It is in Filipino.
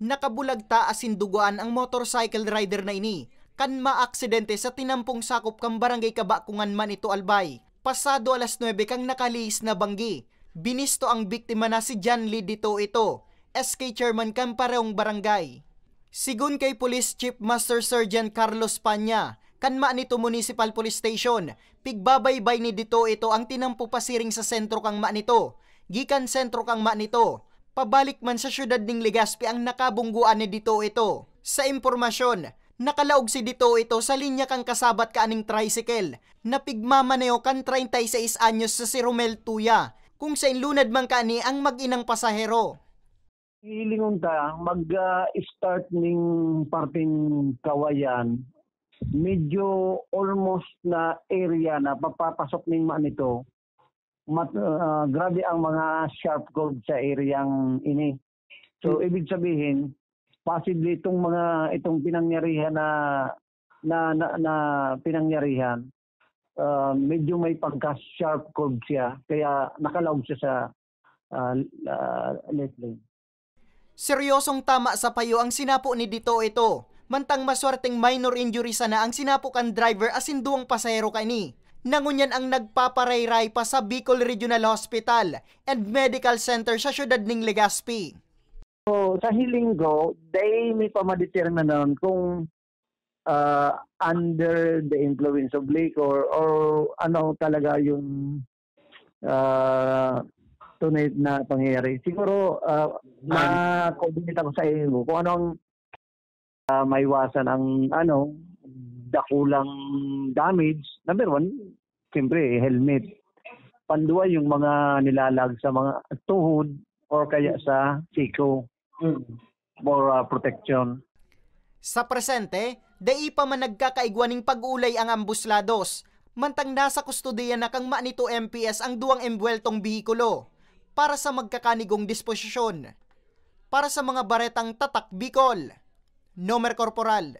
Nakabulagta asin duguan ang motorcycle rider na ini, kan maaksidente sa tinampong sakop kang barangay Kabakungan man ito Albay. Pasado alas 9 kang nakaliis na banggi. Binisto ang biktima na si John Lee dito ito, SK chairman kan parehong barangay. Sigun kay Police Chief Master Sergeant Carlos Panya, kanma nito Municipal Police Station, pigbabaybay ni dito ito ang tinampo pasiring sa sentro kang ma nito. Gikan sentro kang ma nito, pabalik man sa syudad ning Legazpi ang nakabungguan ni dito ito. Sa impormasyon, nakalaog si dito ito sa linya kang kasabat ka aning tricycle, na pigmamaneo kan 36 anyos sa si Romel Tuya, kung sa inlunad man kani ang mag-inang pasahero. Hilingon ta mag-start ning parting Kawayan, medyo almost na area na papapasok ning manito. Grabe ang mga sharp curve sa areang ini. So ibig sabihin, possibly itong pinangyarihan na pinangyarihan, medyo may pagka-sharp curve siya, kaya nakalaog siya sa left lane. Seryosong tama sa payo ang sinapo ni dito ito, mantang maswerteng minor injury sana ang sinapo kan driver asin duwang pasahero kani. Nangunyan ang nagpaparayray pa sa Bicol Regional Hospital and Medical Center sa syudad ning Legazpi. So, sa hiling ko, may pamadetermine na nun kung under the influence of liquor or ano talaga yung tunay na pangyayari. Siguro, na-coordinate ako sa iyo kung anong maiwasan ang dakulang damage. Number one, siyempre, helmet. Panduwa yung mga nilalag sa mga tuhod or kaya sa siko. For protection. Sa presente, dai pa man nagkakaigwaning pag-ulay ang ambuslados, mantang nasa kustudiya na kang manito MPS ang duwang embweltong bihikulo para sa magkakanigong disposisyon. Para sa mga baretang Tatak Bicol, Nomer Corporal